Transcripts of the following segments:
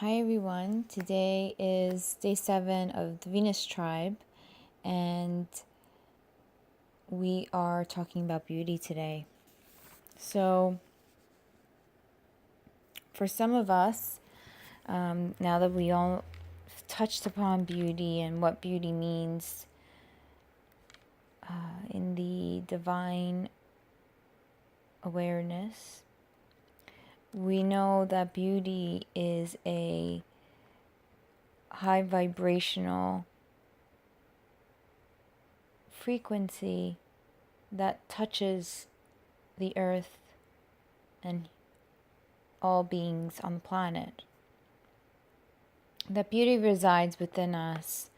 Hi everyone, today is day 7 of the Venus tribe, and we are talking about beauty today. So, for some of us, now that we all touched upon beauty and what beauty means in the divine awareness, we know that beauty is a high vibrational frequency that touches the earth and all beings on the planet. That beauty resides within us,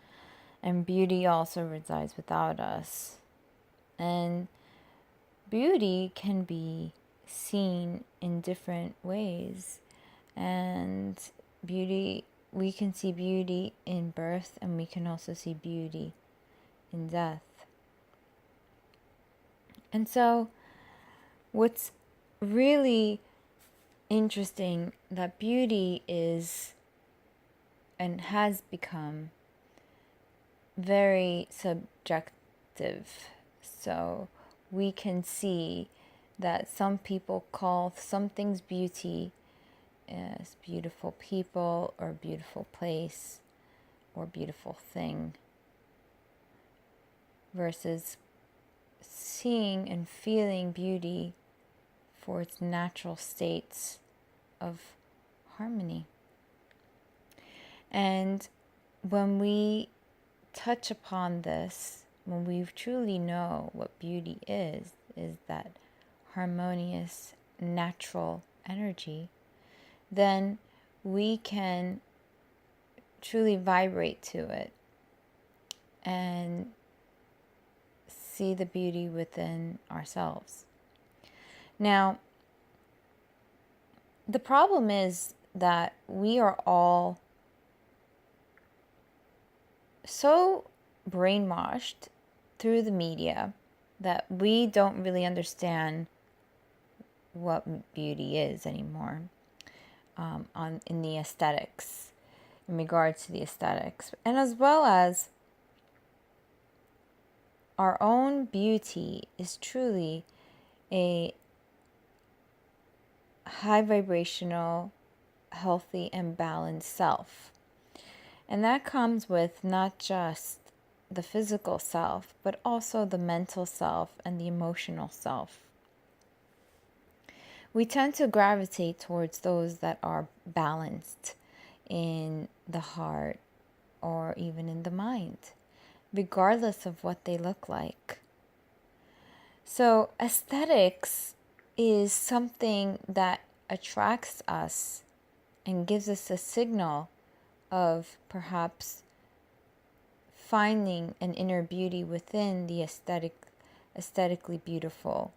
and beauty also resides without us. And beauty can be seen in different ways. And we can see beauty in birth, and we can also see beauty in death. And so, what's really interesting, that beauty is and has become very subjective. So we can see that some people call some things beauty as beautiful people or beautiful place or beautiful thing, versus seeing and feeling beauty for its natural states of harmony. And when we touch upon this, when we truly know what beauty is that harmonious, natural energy, then we can truly vibrate to it and see the beauty within ourselves. Now, the problem is that we are all so brainwashed through the media that we don't really understand what beauty is anymore, in the aesthetics, in regards to the aesthetics, and as well as our own beauty is truly a high vibrational, healthy, and balanced self. And that comes with not just the physical self, but also the mental self and the emotional self. We tend to gravitate towards those that are balanced in the heart or even in the mind, regardless of what they look like. So aesthetics is something that attracts us and gives us a signal of perhaps finding an inner beauty within the aesthetically beautiful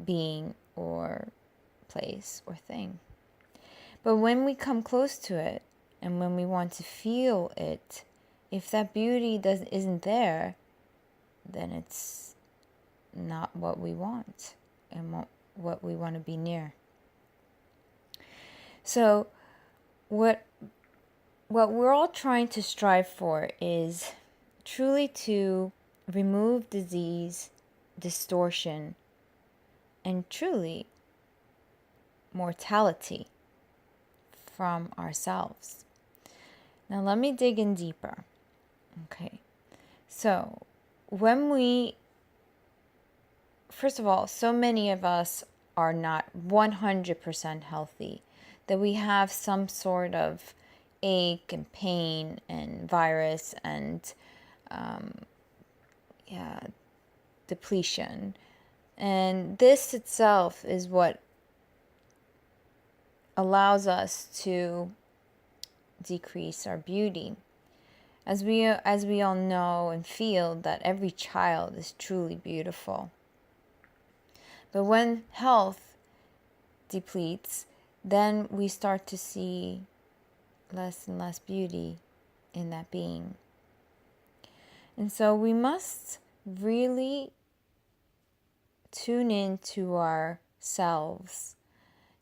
being or place or thing. But when we come close to it and when we want to feel it, if that beauty isn't there, then it's not what we want and what we want to be near. So what we're all trying to strive for is truly to remove disease, distortion, and truly mortality from ourselves. Now let me dig in deeper. Okay. So first of all, so many of us are not 100% healthy, that we have some sort of ache and pain and virus and depletion. And this itself is what allows us to decrease our beauty. As we all know and feel that every child is truly beautiful. But when health depletes, then we start to see less and less beauty in that being. And so we must really tune into ourselves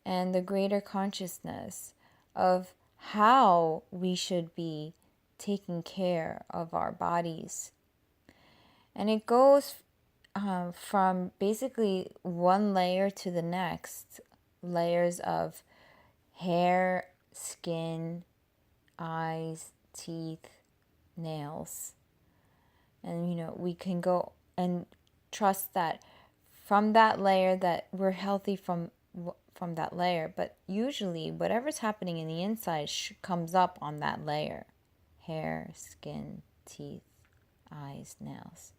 and the greater consciousness of how we should be taking care of our bodies. And it goes from basically one layer to the next, layers of hair, skin, eyes, teeth, nails. And we can go and trust that from that layer that we're healthy from that layer. But usually whatever's happening in the inside comes up on that layer: hair, skin, teeth, eyes, nails.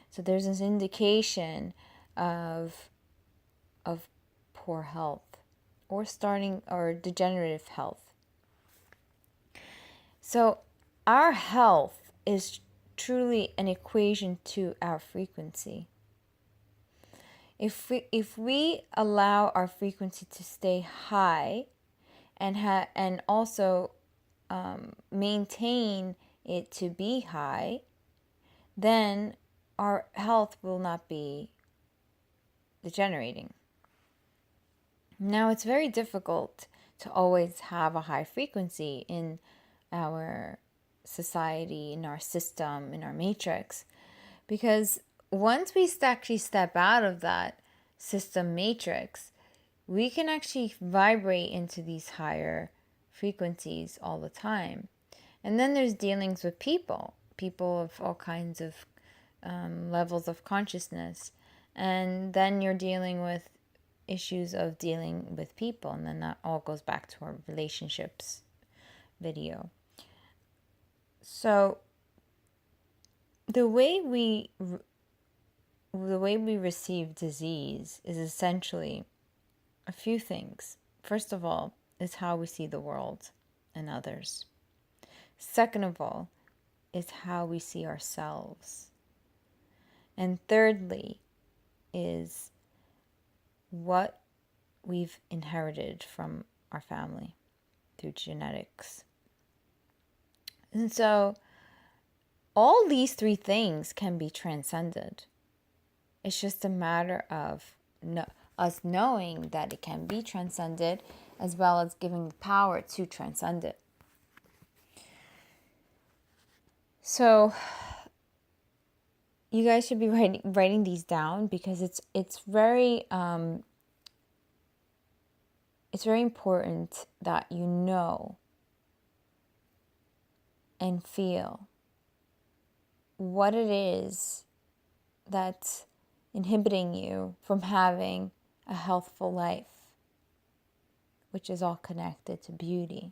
So there's this indication of poor health or degenerative health. So our health is truly an equation to our frequency. If we allow our frequency to stay high and also maintain it to be high, then our health will not be degenerating. Now, it's very difficult to always have a high frequency in our society, in our system, in our matrix, because once we actually step out of that system matrix, we can actually vibrate into these higher frequencies all the time. And then there's dealings with people of all kinds of levels of consciousness. And then you're dealing with issues of dealing with people. And then that all goes back to our relationships video. So the way we receive disease is essentially a few things. First of all, is how we see the world and others. Second of all, is how we see ourselves. And thirdly, is what we've inherited from our family through genetics. And so all these three things can be transcended. It's just a matter of us knowing that it can be transcended, as well as giving the power to transcend it. So you guys should be writing these down, because it's very important that you know and feel what it is that's inhibiting you from having a healthful life, which is all connected to beauty.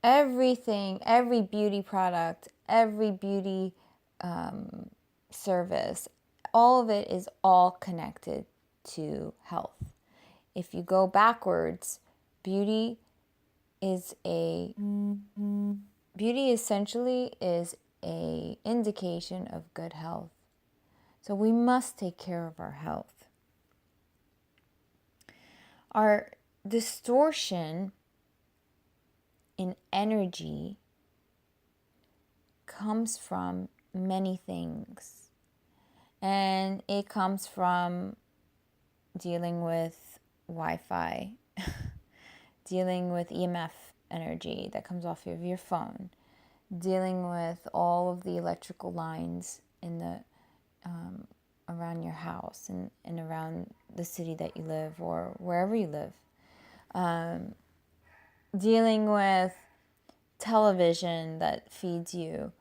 Everything, every beauty product, every beauty service, all of it is all connected to health. If you go backwards, beauty essentially is a indication of good health. So we must take care of our health. Our distortion in energy comes from many things. And it comes from dealing with Wi-Fi, dealing with EMF energy that comes off of your phone, dealing with all of the electrical lines in the around your house and around the city that you live or wherever you live, dealing with television that feeds you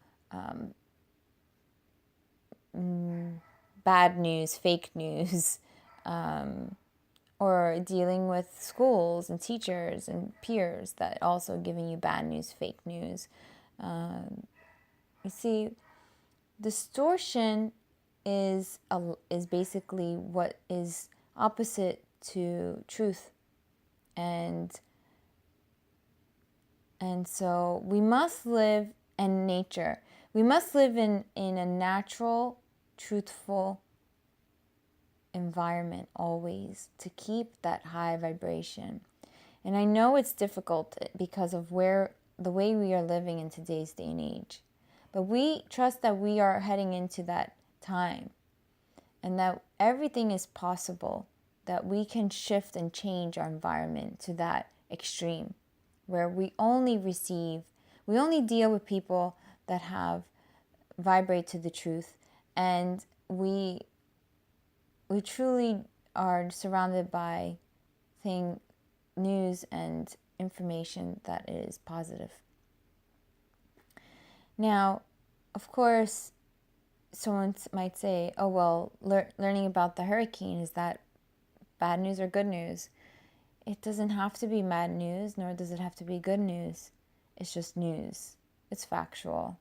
bad news, fake news, or dealing with schools and teachers and peers that also giving you bad news, fake news. You see, distortion is basically what is opposite to truth, and so we must live in nature. We must live in a natural, truthful environment always to keep that high vibration. And I know it's difficult because of the way we are living in today's day and age. But we trust that we are heading into that time and that everything is possible, that we can shift and change our environment to that extreme. where we only deal with people that vibrate to the truth, and we truly are surrounded by news and information that is positive. Now, of course, someone might say, oh, well, learning about the hurricane, is that bad news or good news? It doesn't have to be bad news, nor does it have to be good news. It's just news. It's factual.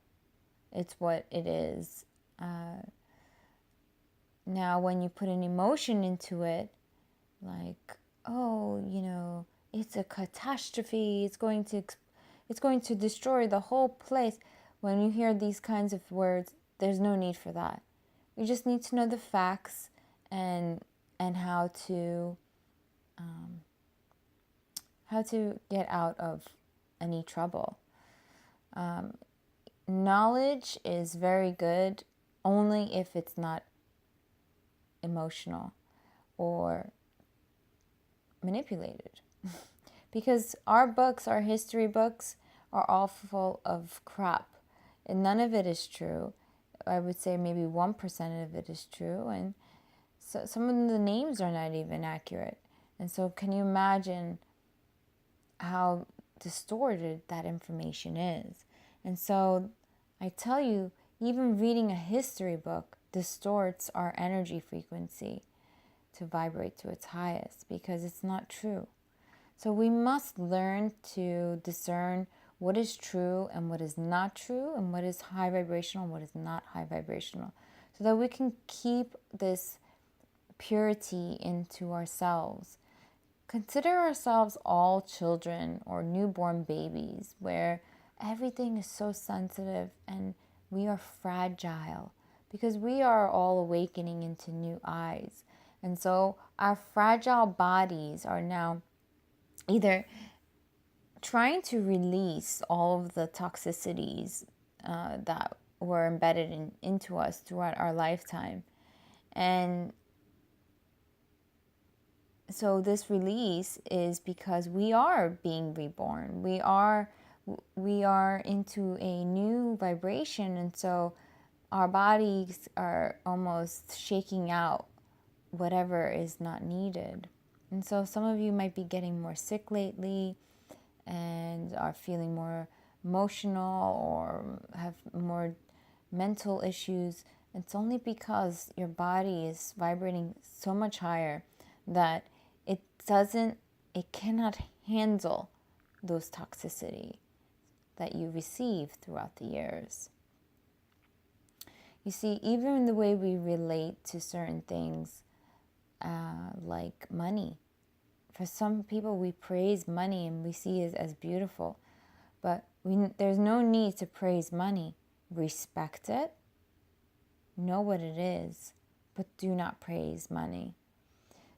It's what it is. Now, when you put an emotion into it, like, oh, it's a catastrophe, it's going to destroy the whole place. When you hear these kinds of words, there's no need for that. We just need to know the facts and how to get out of any trouble. Knowledge is very good only if it's not emotional or manipulated. Because our history books are all full of crap, and none of it is true. I would say maybe 1% of it is true, and so some of the names are not even accurate. And so can you imagine how distorted that information is? And so I tell you, even reading a history book distorts our energy frequency to vibrate to its highest, because it's not true. So we must learn to discern what is true and what is not true, and what is high vibrational and what is not high vibrational, so that we can keep this purity into ourselves. Consider ourselves all children or newborn babies, where everything is so sensitive and we are fragile, because we are all awakening into new eyes. And so our fragile bodies are now either trying to release all of the toxicities that were embedded into us throughout our lifetime. And so this release is because we are being reborn. We are into a new vibration, and so our bodies are almost shaking out whatever is not needed. And so some of you might be getting more sick lately and are feeling more emotional or have more mental issues. It's only because your body is vibrating so much higher that it cannot handle those toxicity that you receive throughout the years. You see, even in the way we relate to certain things, like money. For some people, we praise money and we see it as beautiful, but there's no need to praise money. Respect it, know what it is, but do not praise money.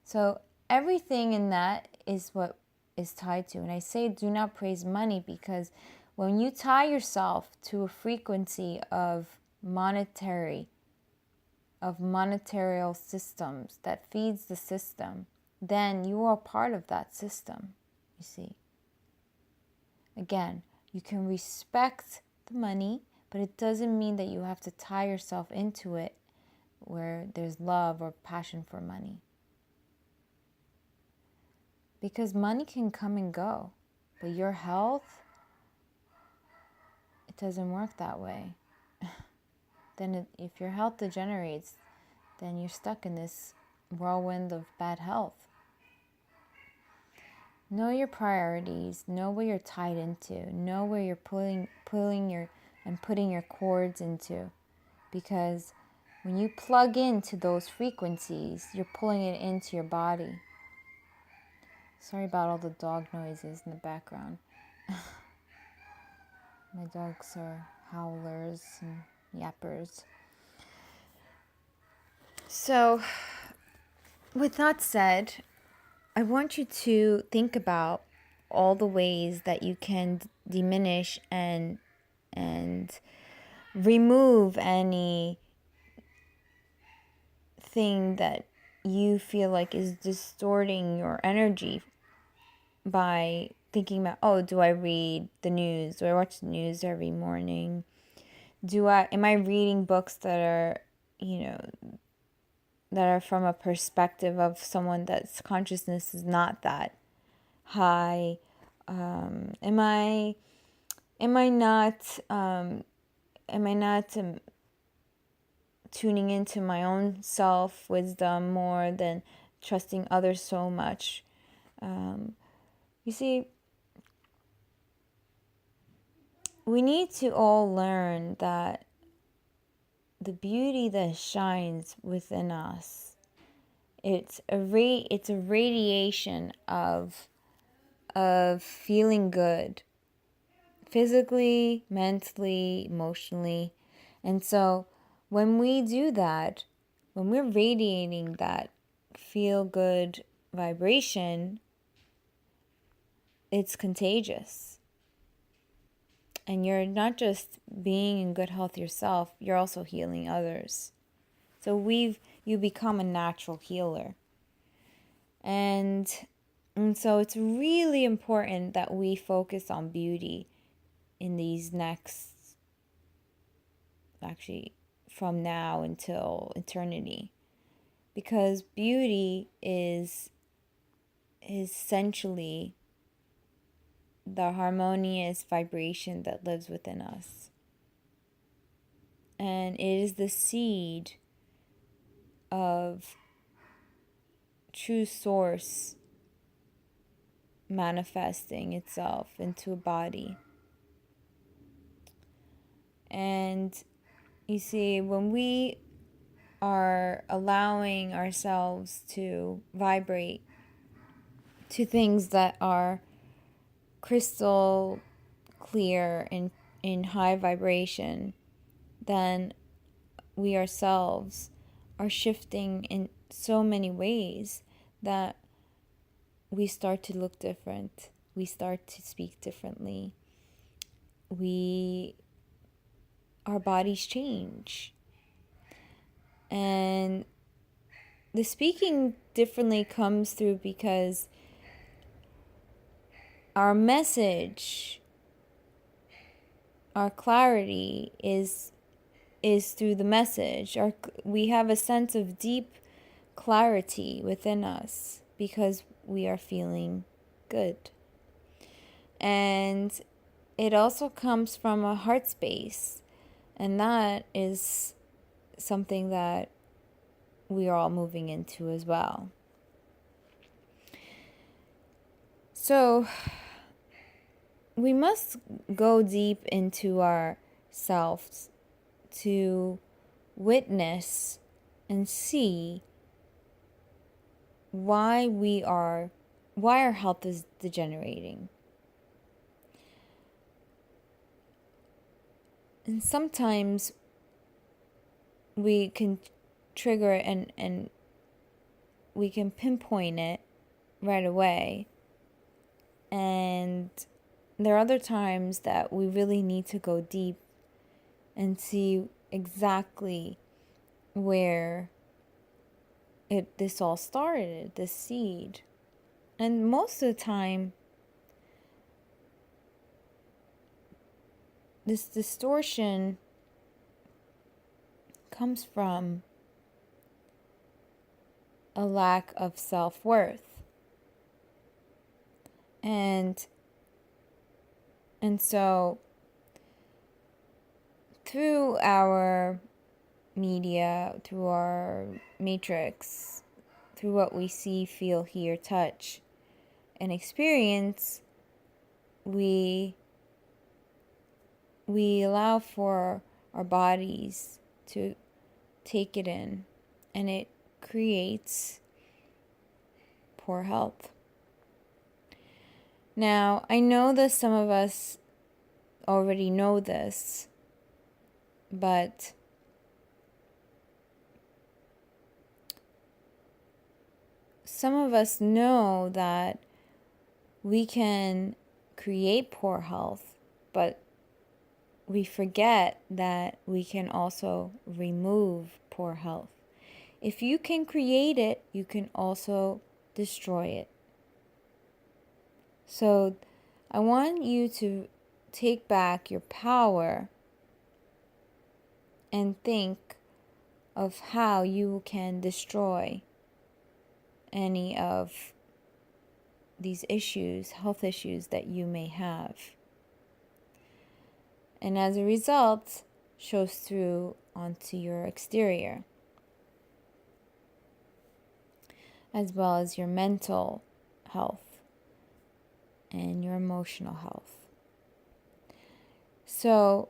So everything in that is what is tied to. And I say do not praise money because when you tie yourself to a frequency of monetarial systems that feeds the system, then you are part of that system, you see. Again, you can respect the money, but it doesn't mean that you have to tie yourself into it where there's love or passion for money. Because money can come and go, but your health, it doesn't work that way. Then if your health degenerates, then you're stuck in this whirlwind of bad health. Know your priorities, know where you're tied into, know where you're putting your cords into. Because when you plug into those frequencies, you're pulling it into your body. Sorry about all the dog noises in the background. My dogs are howlers and yappers. So, with that said, I want you to think about all the ways that you can diminish and remove any thing that you feel like is distorting your energy by thinking about, oh, do I read the news? Do I watch the news every morning? Am I reading books that are, that are from a perspective of someone that's consciousness is not that high? Am I not tuning into my own self wisdom more than trusting others so much? You see, we need to all learn that the beauty that shines within us, it's a radiation of feeling good, physically, mentally, emotionally. And so when we do that, when we're radiating that feel good vibration, it's contagious. And you're not just being in good health yourself, you're also healing others. So you become a natural healer. And so it's really important that we focus on beauty in these actually from now until eternity. Because beauty is essentially the harmonious vibration that lives within us. And it is the seed of true source manifesting itself into a body. And you see, when we are allowing ourselves to vibrate to things that are crystal clear and in high vibration, then we ourselves are shifting in so many ways that we start to look different. We start to speak differently. Our bodies change. And the speaking differently comes through because our message, our clarity is through the message. We have a sense of deep clarity within us because we are feeling good. And it also comes from a heart space. And that is something that we are all moving into as well. So we must go deep into ourselves to witness and see why our health is degenerating. And sometimes we can trigger it and we can pinpoint it right away. And there are other times that we really need to go deep and see exactly where this all started, this seed. And most of the time, this distortion comes from a lack of self-worth. And so through our media, through our matrix, through what we see, feel, hear, touch, and experience, we allow for our bodies to take it in, and it creates poor health. Now, I know that some of us already know this, but some of us know that we can create poor health, but we forget that we can also remove poor health. If you can create it, you can also destroy it. So I want you to take back your power and think of how you can destroy any of these issues, health issues that you may have. And as a result, shows through onto your exterior, as well as your mental health and your emotional health. So,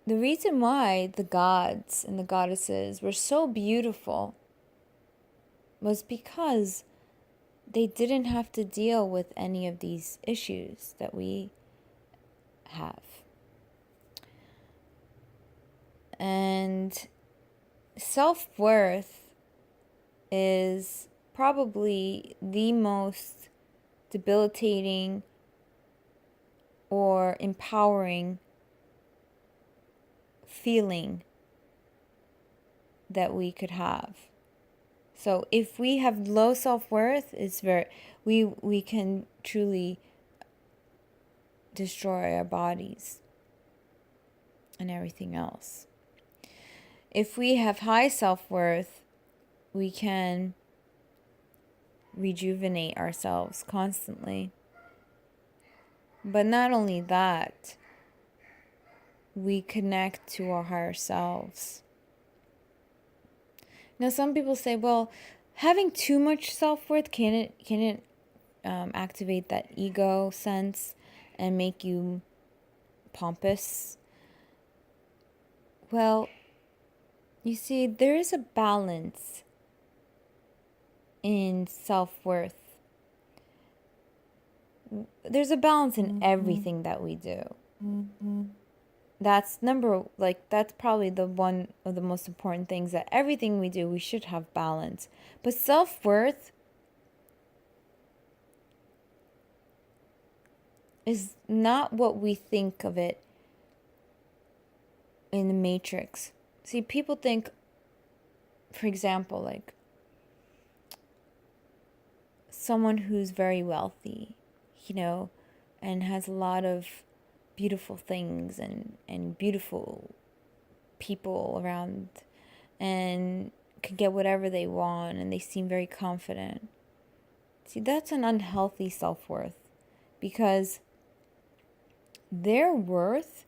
the reason why the gods and the goddesses were so beautiful was because they didn't have to deal with any of these issues that we have. And self-worth is probably the most debilitating or empowering feeling that we could have. So if we have low self-worth, we can truly destroy our bodies and everything else. If we have high self-worth, we can rejuvenate ourselves constantly. But not only that, we connect to our higher selves. Now, some people say, well, having too much self-worth, can it activate that ego sense and make you pompous? Well, you see, there is a balance in self-worth. There's a balance in everything that we do. That's probably the one of the most important things, that everything we do, we should have balance. But self-worth is not what we think of it in the matrix. See, people think, for example, like someone who's very wealthy, and has a lot of beautiful things and beautiful people around, and can get whatever they want, and they seem very confident. See, that's an unhealthy self-worth, because their worth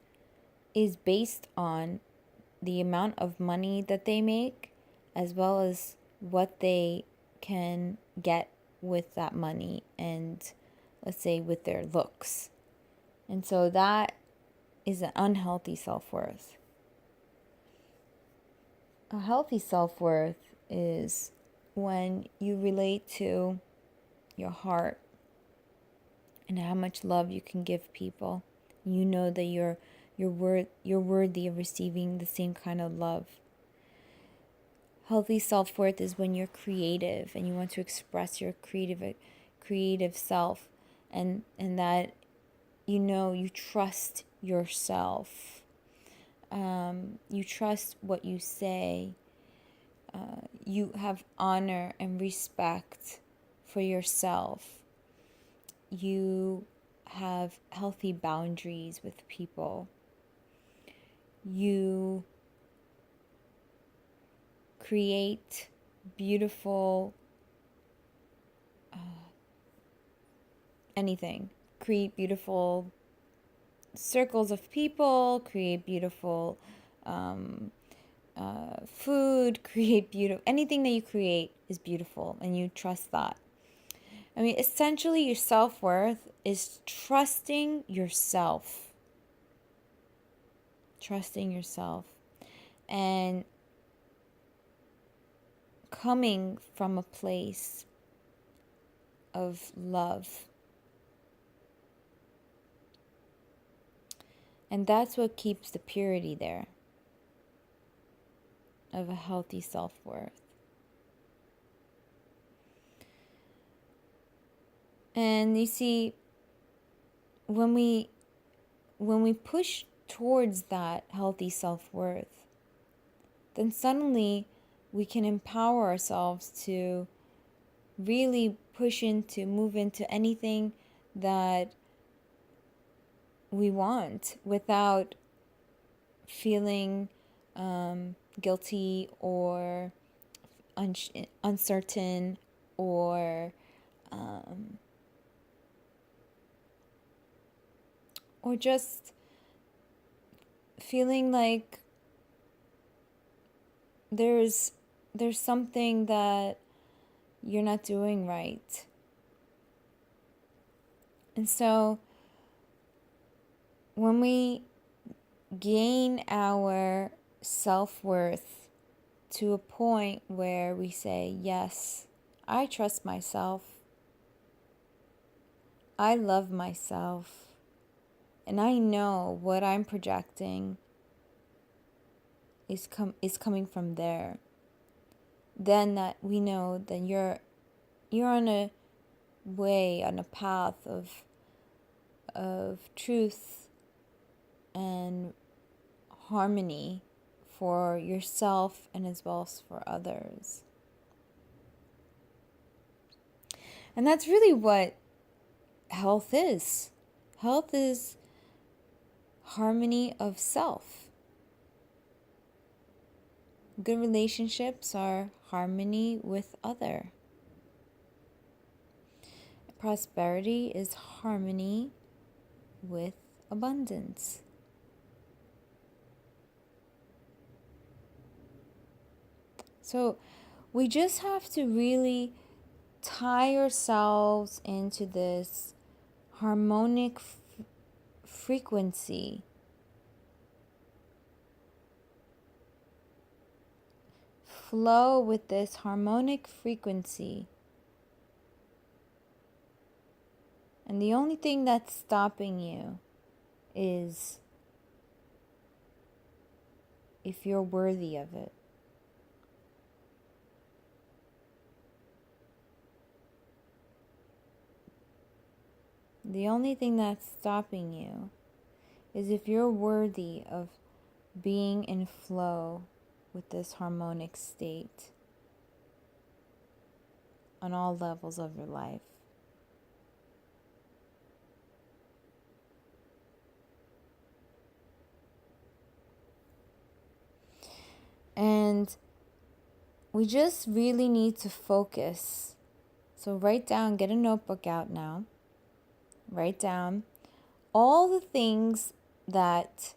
is based on the amount of money that they make, as well as what they can get with that money, and let's say with their looks. And so that is an unhealthy self-worth. A healthy self-worth is when you relate to your heart and how much love you can give people. You know that you're worthy of receiving the same kind of love. Healthy self-worth is when you're creative and you want to express your creative self, and that you trust yourself. You trust what you say. You have honor and respect for yourself. You have healthy boundaries with people. You create beautiful anything. Create beautiful circles of people, create beautiful food, create beautiful, anything that you create is beautiful, and you trust that. I mean, essentially your self-worth is trusting yourself. Trusting yourself. And coming from a place of love. And that's what keeps the purity there of a healthy self-worth. And you see, when we push towards that healthy self-worth, then suddenly we can empower ourselves to really move into anything that we want without feeling guilty or uncertain or just feeling like there's something that you're not doing right. And so when we gain our self-worth to a point where we say, yes, I trust myself, I love myself, and I know what I'm projecting is coming from there, then that we know that you're on a way, on a path of truth and harmony for yourself and as well as for others. And that's really what health is. Health is harmony of self. Good relationships are harmony with other. Prosperity is harmony with abundance. So we just have to really tie ourselves into this harmonic frequency. Flow with this harmonic frequency. And the only thing that's stopping you is if you're worthy of it. The only thing that's stopping you is if you're worthy of being in flow with this harmonic state on all levels of your life. And we just really need to focus. So write down, get a notebook out now. Write down all the things that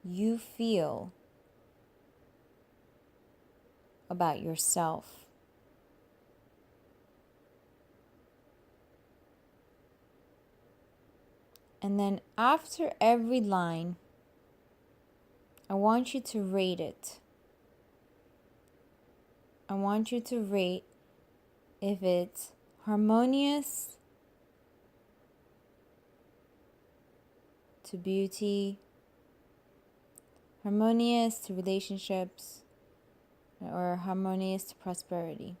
you feel about yourself. And then after every line, I want you to rate it. I want you to rate if it's harmonious to beauty, harmonious to relationships, or harmonious to prosperity.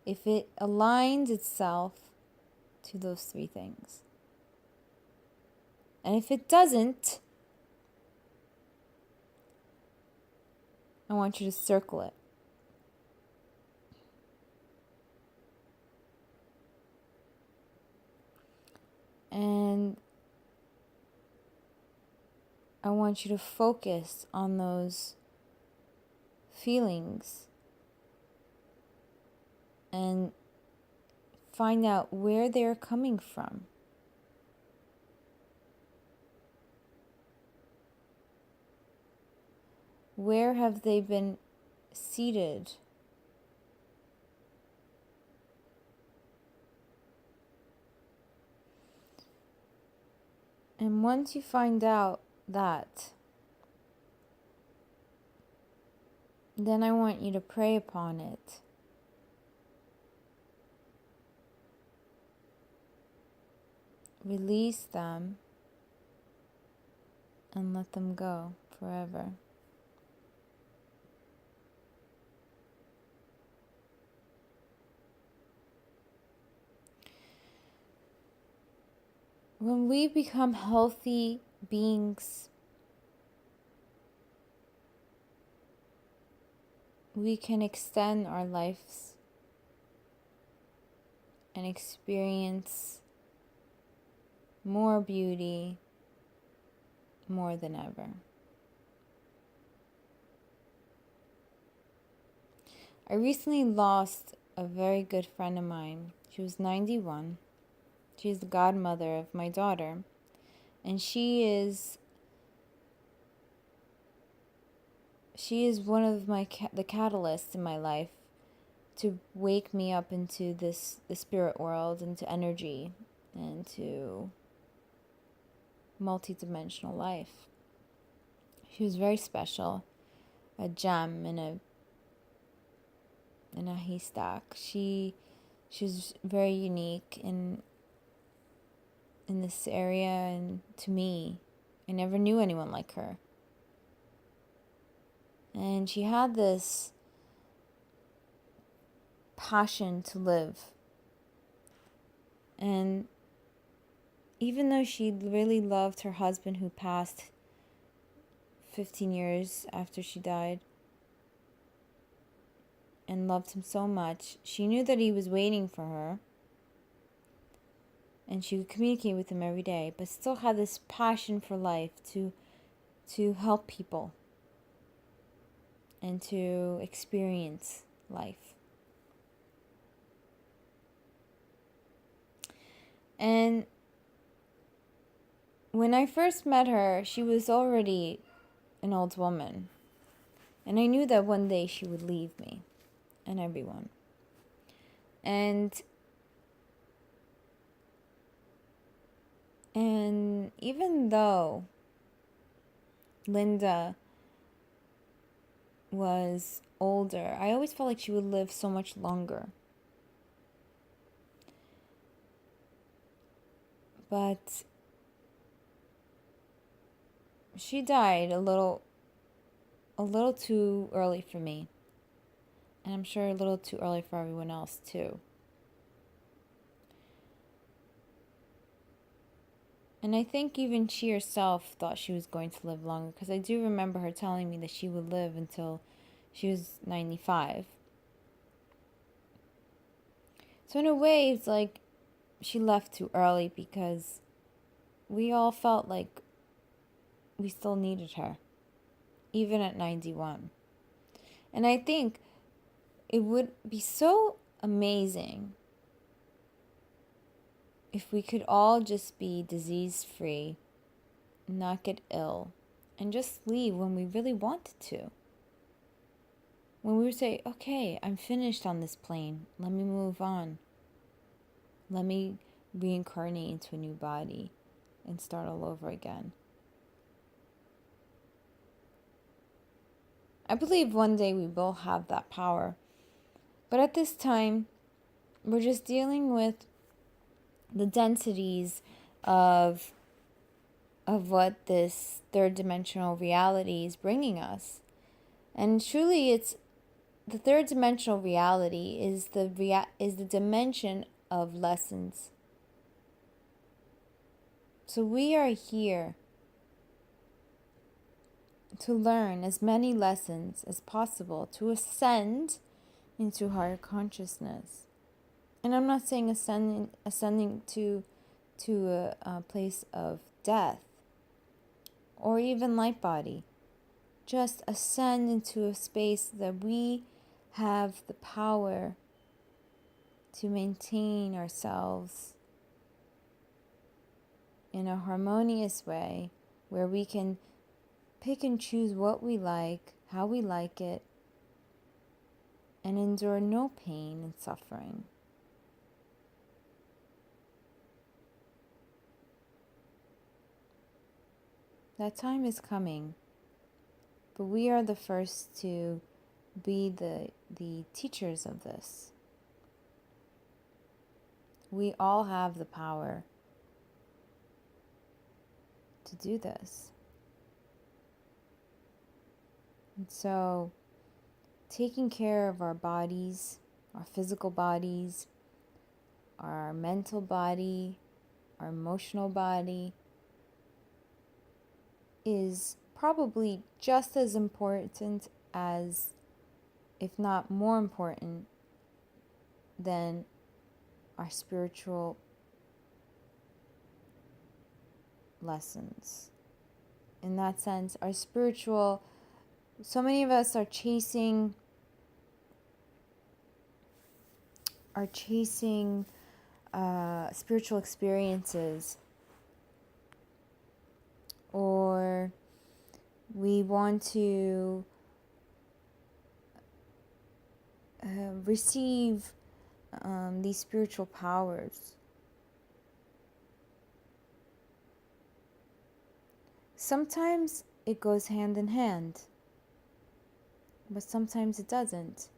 If it aligns itself to those three things. And if it doesn't, I want you to circle it. And I want you to focus on those feelings and find out where they're coming from. Where have they been seated? And once you find out that, then I want you to pray upon it. Release them and let them go forever. When we become healthy beings, we can extend our lives and experience more beauty more than ever. I recently lost a very good friend of mine. She was 91. She's the godmother of my daughter. And she is one of the catalysts in my life to wake me up into the spirit world, into energy, and to multi-dimensional life. She was very special, a gem in a haystack. She was very unique in this area, and to me, I never knew anyone like her. And she had this passion to live. And even though she really loved her husband, who passed 15 years after she died, and loved him so much, she knew that he was waiting for her, and she would communicate with him every day, but still had this passion for life to help people and to experience life. And when I first met her, she was already an old woman, and I knew that one day she would leave me and everyone. And even though Linda was older, I always felt like she would live so much longer. But she died a little too early for me. And I'm sure a little too early for everyone else too. And I think even she herself thought she was going to live longer, because I do remember her telling me that she would live until she was 95. So in a way, it's like she left too early, because we all felt like we still needed her, even at 91. And I think it would be so amazing if we could all just be disease-free, not get ill, and just leave when we really wanted to. When we would say, okay, I'm finished on this plane, let me move on. Let me reincarnate into a new body and start all over again. I believe one day we will have that power. But at this time, we're just dealing with the densities of what this third dimensional reality is bringing us. And truly, it's the third dimensional reality is the dimension of lessons. So we are here to learn as many lessons as possible, to ascend into higher consciousness. And I'm not saying ascending to a place of death or even light body. Just ascend into a space that we have the power to maintain ourselves in a harmonious way, where we can pick and choose what we like, how we like it, and endure no pain and suffering. That time is coming, but we are the first to be the teachers of this. We all have the power to do this. And so, taking care of our bodies, our physical bodies, our mental body, our emotional body, is probably just as important as if not more important than our spiritual lessons. In that sense, our spiritual, so many of us are chasing spiritual experiences, or we want to receive these spiritual powers. Sometimes it goes hand in hand, but sometimes it doesn't.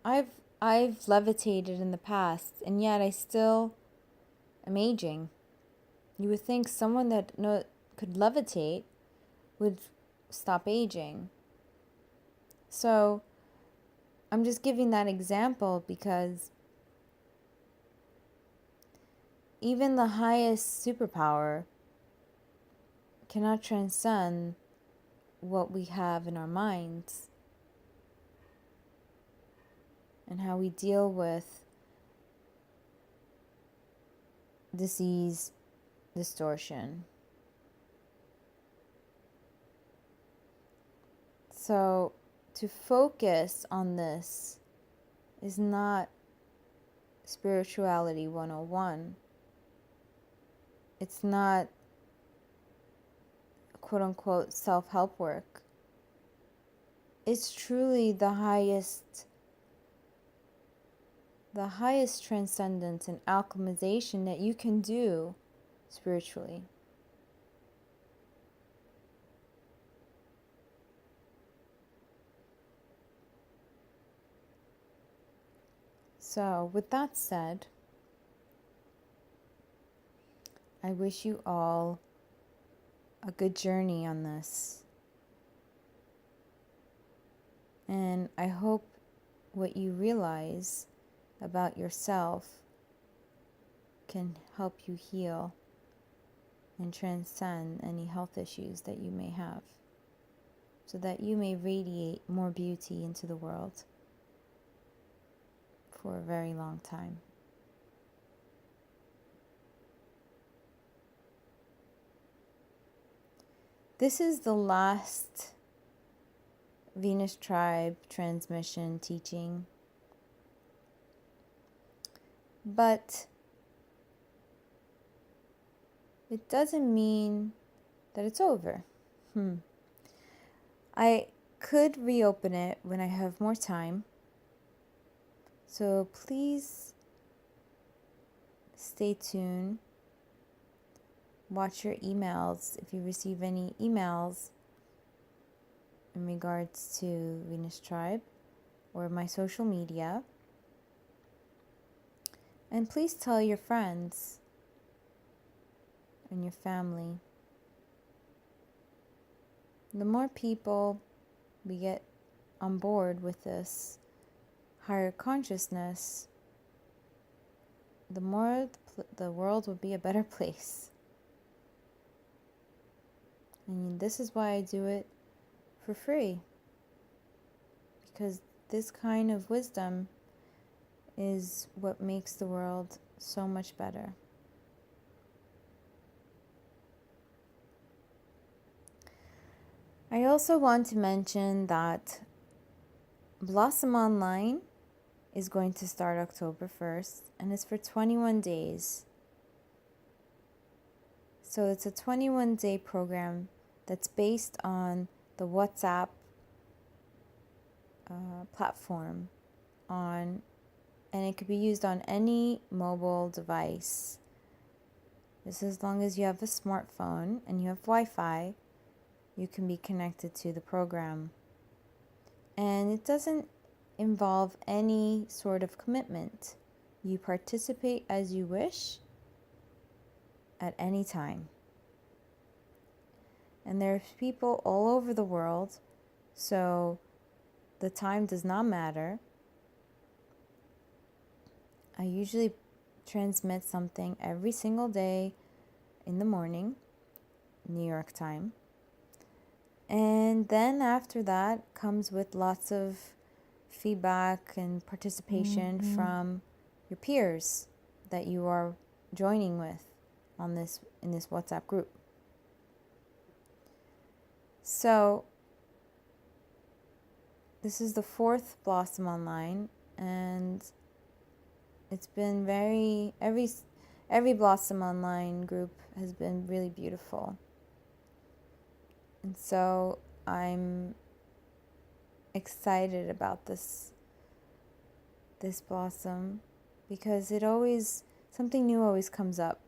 I've levitated in the past, and yet I still am aging. You would think someone that could levitate would stop aging. So I'm just giving that example because even the highest superpower cannot transcend what we have in our minds and how we deal with disease, distortion. So to focus on this is not spirituality 101. It's not quote unquote self-help work. It's truly the highest transcendence and alchemization that you can do spiritually. So, with that said, I wish you all a good journey on this. And I hope what you realize about yourself can help you heal and transcend any health issues that you may have, so that you may radiate more beauty into the world for a very long time. This is the last Venus Tribe transmission teaching, but it doesn't mean that it's over. I could reopen it when I have more time, so please stay tuned. Watch your emails if you receive any emails in regards to Venus Tribe or my social media. And please tell your friends and your family. The more people we get on board with this higher consciousness, the more the world will be a better place. And this is why I do it for free, because this kind of wisdom is what makes the world so much better. I also want to mention that Blossom Online is going to start October 1st, and it's for 21 days. So it's a 21-day program that's based on the WhatsApp platform and it could be used on any mobile device. Just as long as you have a smartphone and you have Wi-Fi, you can be connected to the program. And it doesn't involve any sort of commitment. You participate as you wish at any time. And there's people all over the world, so the time does not matter. I usually transmit something every single day in the morning, New York time. And then after that comes with lots of feedback and participation from your peers that you are joining with in this WhatsApp group. So this is the 4th Blossom Online, and it's been every Blossom Online group has been really beautiful. And so I'm excited about this blossom, because something new always comes up.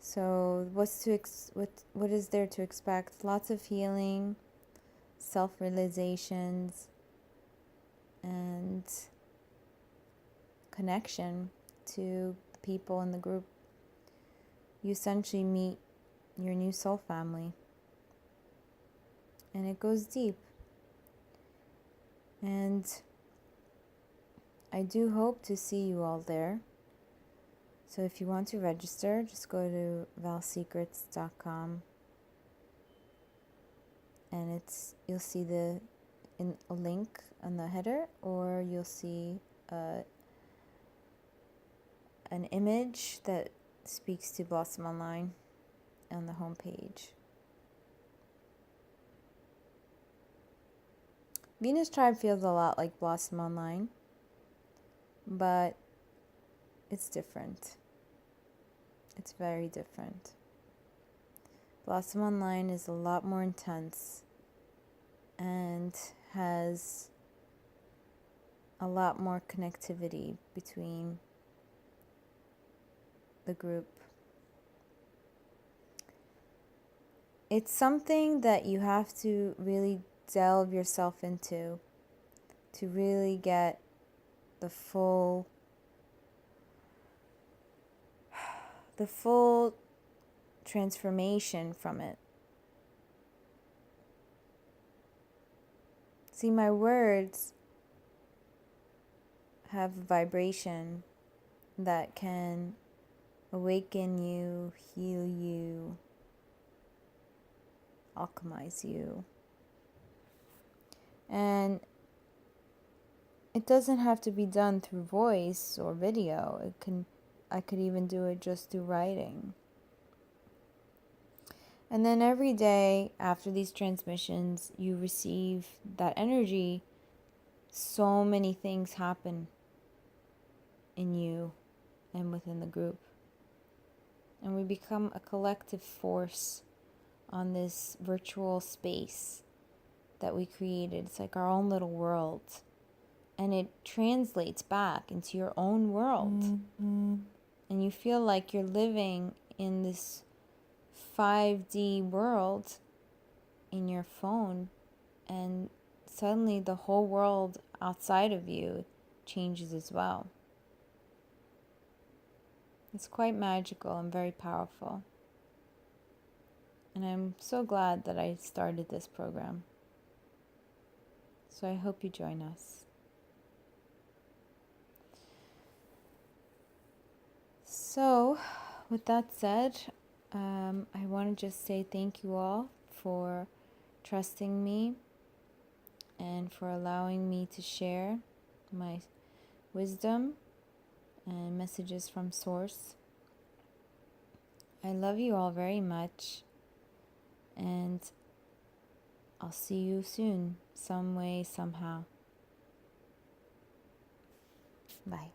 So what is there to expect? Lots of healing, self-realizations, and connection to the people in the group. You essentially meet your new soul family, and it goes deep. And I do hope to see you all there. So if you want to register, just go to valsecrets.com, and you'll see a link on the header, or you'll see an image that speaks to Blossom Online on the homepage. Venus Tribe feels a lot like Blossom Online, but it's different. It's very different. Blossom Online is a lot more intense and has a lot more connectivity between the group. It's something that you have to really delve yourself into to really get the full transformation from it. See, my words have a vibration that can awaken you, heal you, alchemize you. And it doesn't have to be done through voice or video. I could even do it just through writing. And then every day after these transmissions, you receive that energy. So many things happen in you and within the group. And we become a collective force on this virtual space that we created. It's like our own little world. And it translates back into your own world. And you feel like you're living in this 5D world in your phone, and suddenly the whole world outside of you changes as well. It's quite magical and very powerful. And I'm so glad that I started this program. So I hope you join us. So, with that said, I want to just say thank you all for trusting me and for allowing me to share my wisdom and messages from Source. I love you all very much, and I'll see you soon, some way, somehow. Bye.